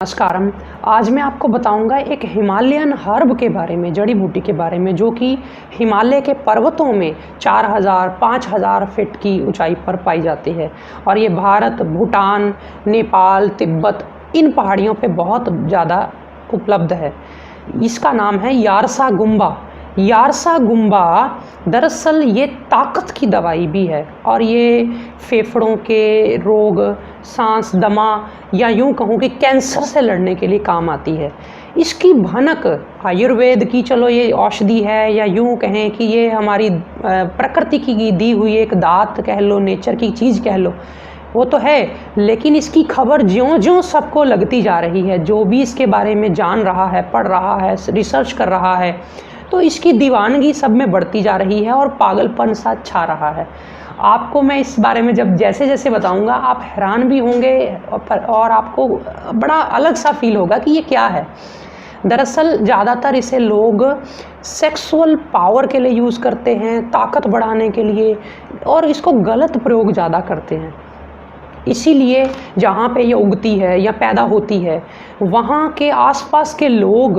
नमस्कारम। आज मैं आपको बताऊंगा एक हिमालयन हर्ब के बारे में, जड़ी बूटी के बारे में, जो कि हिमालय के पर्वतों में 4000-5000 फीट की ऊंचाई पर पाई जाती है और ये भारत, भूटान, नेपाल, तिब्बत इन पहाड़ियों पे बहुत ज़्यादा उपलब्ध है। इसका नाम है यारसा गुम्बा। यारसा गुम्बा दरअसल ये ताकत की दवाई भी है और ये फेफड़ों के रोग, सांस, दमा या यूं कहूँ कि कैंसर से लड़ने के लिए काम आती है। इसकी भनक आयुर्वेद की, चलो ये औषधि है, या यूं कहें कि ये हमारी प्रकृति की दी हुई एक दात कह लो, नेचर की चीज़ कह लो, वो तो है। लेकिन इसकी खबर ज्यों-ज्यों सबको लगती जा रही है, जो भी इसके बारे में जान रहा है, पढ़ रहा है, रिसर्च कर रहा है, तो इसकी दीवानगी सब में बढ़ती जा रही है और पागलपन सा छा रहा है। आपको मैं इस बारे में जब जैसे जैसे बताऊंगा आप हैरान भी होंगे और आपको बड़ा अलग सा फील होगा कि ये क्या है। दरअसल ज़्यादातर इसे लोग सेक्सुअल पावर के लिए यूज़ करते हैं, ताकत बढ़ाने के लिए, और इसको गलत प्रयोग ज़्यादा करते हैं। इसीलिए जहाँ पे ये उगती है या पैदा होती है वहाँ के आसपास के लोग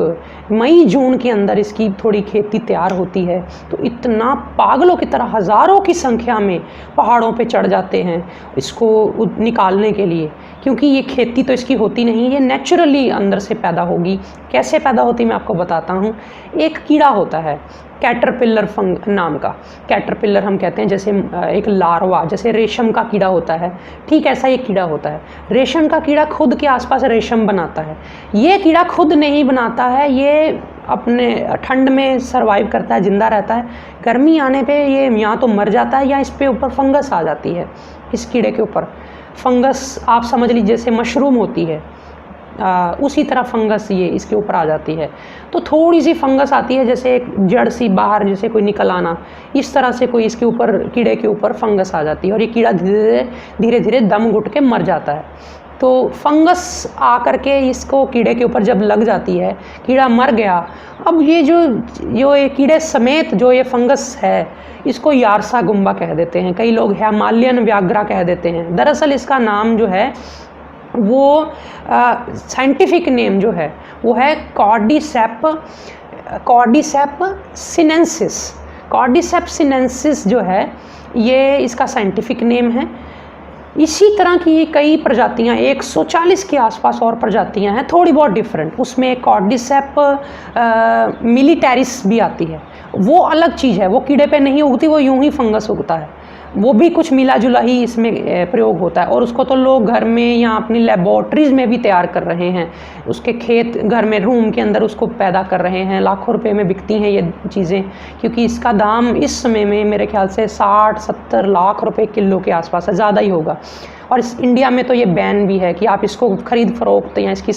मई जून के अंदर इसकी थोड़ी खेती तैयार होती है तो इतना पागलों की तरह हज़ारों की संख्या में पहाड़ों पे चढ़ जाते हैं इसको निकालने के लिए, क्योंकि ये खेती तो इसकी होती नहीं, ये नेचुरली अंदर से पैदा होगी। कैसे पैदा होती मैं आपको बताता हूँ। एक कीड़ा होता है कैटरपिलर फंग नाम का। कैटरपिलर हम कहते हैं जैसे एक लार्वा, जैसे रेशम का कीड़ा होता है, ठीक ऐसा ये कीड़ा होता है। रेशम का कीड़ा खुद के आसपास रेशम बनाता है। ये कीड़ा खुद नहीं बनाता है, ये अपने ठंड में सरवाइव करता है, ज़िंदा रहता है। गर्मी आने पे ये या तो मर जाता है या इस पे ऊपर फंगस आ जाती है। इस कीड़े के ऊपर फंगस आप समझ लीजिए जैसे मशरूम होती है, उसी तरह फंगस ये इसके ऊपर आ जाती है। तो थोड़ी सी फंगस आती है, जैसे एक जड़ सी बाहर जैसे कोई निकल आना, इस तरह से कोई इसके ऊपर, कीड़े के ऊपर फंगस आ जाती है और ये कीड़ा धीरे धीरे दम घुट के मर जाता है। तो फंगस आ करके इसको कीड़े के ऊपर जब लग जाती है, कीड़ा मर गया। अब ये जो ये कीड़े समेत जो ये फंगस है, इसको यारसा गुम्बा कह देते हैं। कई लोग हिमालयन व्याघ्रा कह देते हैं। दरअसल इसका नाम जो है वो साइंटिफिक नेम जो है वो है कॉर्डिसेप सिनेंसिस। कॉर्डिसेप सिनेंसिस जो है ये इसका साइंटिफिक नेम है। इसी तरह की कई प्रजातियां, 140 के आसपास और प्रजातियां हैं, थोड़ी बहुत डिफरेंट। उसमें कॉर्डिसेप मिलिटैरिस भी आती है, वो अलग चीज़ है, वो कीड़े पे नहीं उगती, वो यूं ही फंगस उगता है। वो भी कुछ मिला जुला ही इसमें प्रयोग होता है और उसको तो लोग घर में या अपनी लेबोरेटरीज़ में भी तैयार कर रहे हैं। उसके खेत घर में रूम के अंदर उसको पैदा कर रहे हैं। लाखों रुपए में बिकती हैं ये चीज़ें, क्योंकि इसका दाम इस समय में मेरे ख्याल से 60-70 लाख रुपए किलो के आसपास है, ज़्यादा ही होगा। और इस इंडिया में तो ये बैन भी है कि आप इसको खरीद फरोख्त या इसकी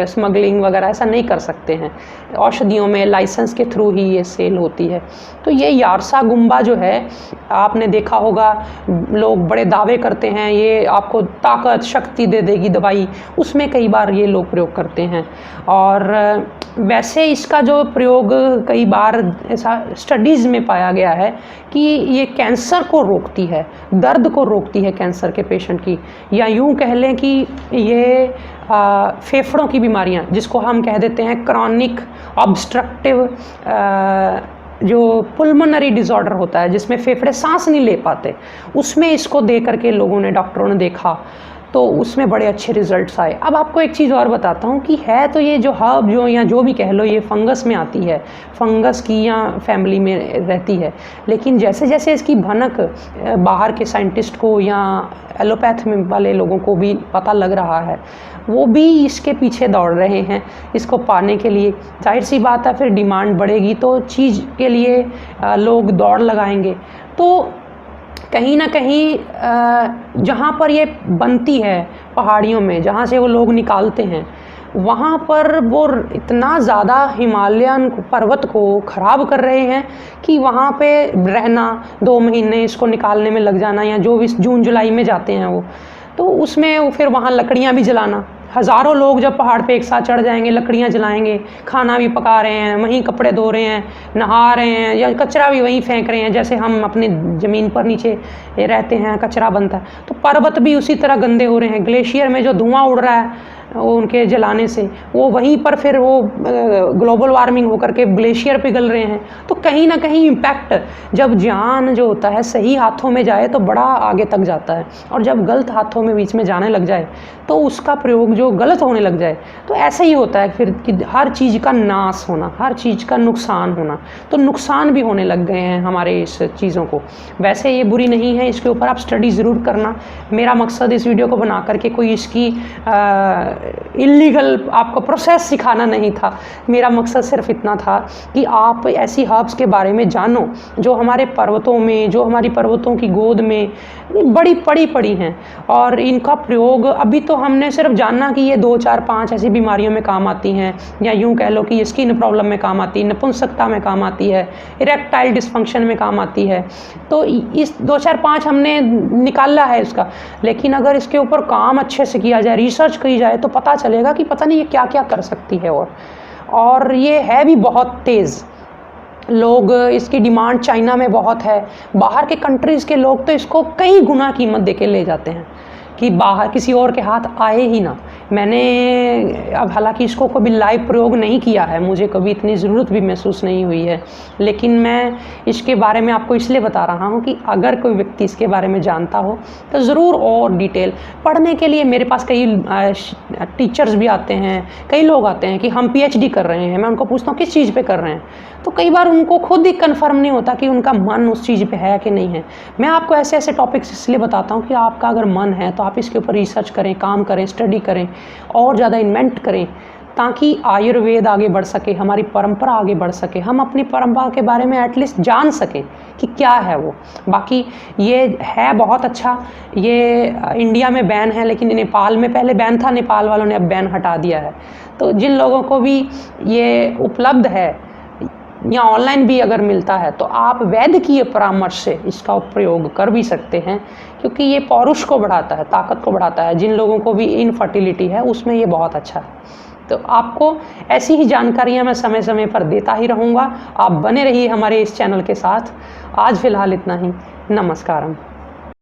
स्मगलिंग वगैरह ऐसा नहीं कर सकते हैं। औषधियों में लाइसेंस के थ्रू ही ये सेल होती है। तो ये यारसा गुम्बा जो है, आपने देखा होगा लोग बड़े दावे करते हैं ये आपको ताकत शक्ति दे देगी दवाई, उसमें कई बार ये लोग प्रयोग करते हैं। और वैसे इसका जो प्रयोग कई बार ऐसा स्टडीज़ में पाया गया है कि ये कैंसर को रोकती है, दर्द को रोकती है कैंसर के पेशेंट की, या यूं कह लें कि ये फेफड़ों की बीमारियां, जिसको हम कह देते हैं क्रॉनिक ऑब्स्ट्रक्टिव जो पुल्मोनरी डिसऑर्डर होता है, जिसमें फेफड़े सांस नहीं ले पाते, उसमें इसको दे करके लोगों ने, डॉक्टरों ने देखा तो उसमें बड़े अच्छे रिजल्ट्स आए। अब आपको एक चीज़ और बताता हूँ कि है तो ये जो हर्ब जो या जो भी कह लो, ये फंगस में आती है, फंगस की या फैमिली में रहती है। लेकिन जैसे जैसे इसकी भनक बाहर के साइंटिस्ट को या एलोपैथ में वाले लोगों को भी पता लग रहा है, वो भी इसके पीछे दौड़ रहे हैं इसको पाने के लिए। जाहिर सी बात है, फिर डिमांड बढ़ेगी तो चीज़ के लिए लोग दौड़ लगाएंगे। तो कहीं ना कहीं जहाँ पर ये बनती है पहाड़ियों में, जहाँ से वो लोग निकालते हैं, वहाँ पर वो इतना ज़्यादा हिमालयन पर्वत को ख़राब कर रहे हैं कि वहाँ पे रहना, 2 महीने इसको निकालने में लग जाना, या जो भी जून जुलाई में जाते हैं वो, तो उसमें वो फिर वहाँ लकड़ियाँ भी जलाना। हज़ारों लोग जब पहाड़ पे एक साथ चढ़ जाएंगे, लकड़ियाँ जलाएंगे, खाना भी पका रहे हैं, वहीं कपड़े धो रहे हैं, नहा रहे हैं, या कचरा भी वहीं फेंक रहे हैं। जैसे हम अपने ज़मीन पर नीचे रहते हैं, कचरा बनता है, तो पर्वत भी उसी तरह गंदे हो रहे हैं। ग्लेशियर में जो धुआं उड़ रहा है, उनके जलाने से, वो वहीं पर फिर वो ग्लोबल वार्मिंग होकर के ग्लेशियर पिघल रहे हैं। तो कहीं ना कहीं इम्पैक्ट, जब ज्ञान जो होता है सही हाथों में जाए तो बड़ा आगे तक जाता है, और जब गलत हाथों में बीच में जाने लग जाए तो उसका प्रयोग जो गलत होने लग जाए, तो ऐसे ही होता है फिर कि हर चीज़ का नाश होना, हर चीज़ का नुकसान होना। तो नुकसान भी होने लग गए हैं हमारे इस चीज़ों को। वैसे ये बुरी नहीं है, इसके ऊपर आप स्टडी ज़रूर करना। मेरा मकसद इस वीडियो को बना करके कोई इसकी इल्लीगल आपको प्रोसेस सिखाना नहीं था। मेरा मकसद सिर्फ इतना था कि आप ऐसी हर्ब्स के बारे में जानो जो हमारे पर्वतों में, जो हमारी पर्वतों की गोद में बड़ी पड़ी हैं, और इनका प्रयोग अभी तो हमने सिर्फ जानना कि ये 2, 4, 5 ऐसी बीमारियों में काम आती हैं, या यूँ कह लो कि स्किन प्रॉब्लम में काम आती है, नपुंसकता में काम आती है, इरेक्टाइल डिस्फंक्शन में काम आती है। तो इस 2, 4, 5 हमने निकाला है इसका, लेकिन अगर इसके ऊपर काम अच्छे से किया जाए, रिसर्च की जाए, तो पता चलेगा कि पता नहीं ये क्या क्या कर सकती है। और ये है भी बहुत तेज़। लोग, इसकी डिमांड चाइना में बहुत है, बाहर के कंट्रीज़ के लोग तो इसको कई गुना कीमत देके ले जाते हैं कि बाहर किसी और के हाथ आए ही ना। मैंने अब हालांकि इसको कभी लाइव प्रयोग नहीं किया है, मुझे कभी इतनी ज़रूरत भी महसूस नहीं हुई है, लेकिन मैं इसके बारे में आपको इसलिए बता रहा हूँ कि अगर कोई व्यक्ति इसके बारे में जानता हो तो ज़रूर और डिटेल पढ़ने के लिए मेरे पास कई टीचर्स भी आते हैं, कई लोग आते हैं कि हम PhD कर रहे हैं। मैं उनको पूछता हूँ किस चीज़ पे कर रहे हैं, तो कई बार उनको खुद ही कन्फर्म नहीं होता कि उनका मन उस चीज़ पे है कि नहीं है। मैं आपको ऐसे ऐसे टॉपिक्स इसलिए बताता हूँ कि आपका अगर मन है तो आप इसके ऊपर रिसर्च करें, काम करें, स्टडी करें, और ज़्यादा इन्वेंट करें, ताकि आयुर्वेद आगे बढ़ सके, हमारी परंपरा आगे बढ़ सके, हम अपनी परंपरा के बारे में एटलीस्ट जान सकें कि क्या है वो। बाकी ये है बहुत अच्छा, ये इंडिया में बैन है, लेकिन नेपाल में पहले बैन था, नेपाल वालों ने अब बैन हटा दिया है। तो जिन लोगों को भी ये उपलब्ध है या ऑनलाइन भी अगर मिलता है, तो आप वैद्यकीय परामर्श से इसका प्रयोग कर भी सकते हैं, क्योंकि ये पौरुष को बढ़ाता है, ताकत को बढ़ाता है। जिन लोगों को भी इनफर्टिलिटी है उसमें ये बहुत अच्छा है। तो आपको ऐसी ही जानकारियां मैं समय समय पर देता ही रहूँगा। आप बने रहिए हमारे इस चैनल के साथ। आज फिलहाल इतना ही। नमस्कारम।